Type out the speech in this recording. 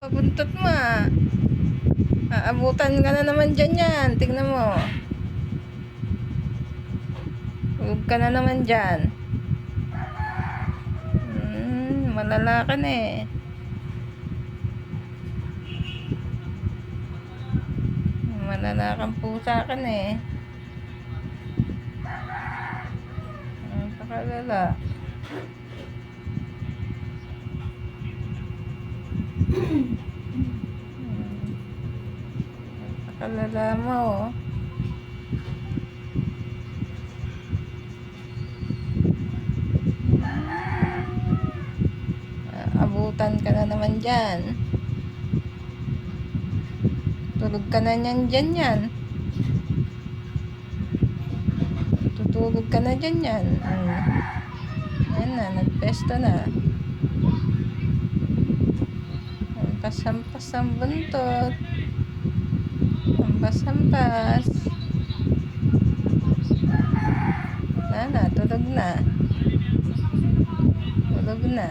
Pabuntot mo ah. Aabutan ka na naman dyan yan. Tignan mo. Huwag ka na naman dyan. Malala ka na eh. Malala kang pusa ka na eh. Napakalala. Napakalala mo oh. Abutan ka na naman dyan. Tulog ka na nyan dyan yan. Tutulog ka na dyan yan. Yan na, nagpesto na. Hampas-hampas ang buntot. Hampas-hampas. Wala na, tulog na. Tulog na.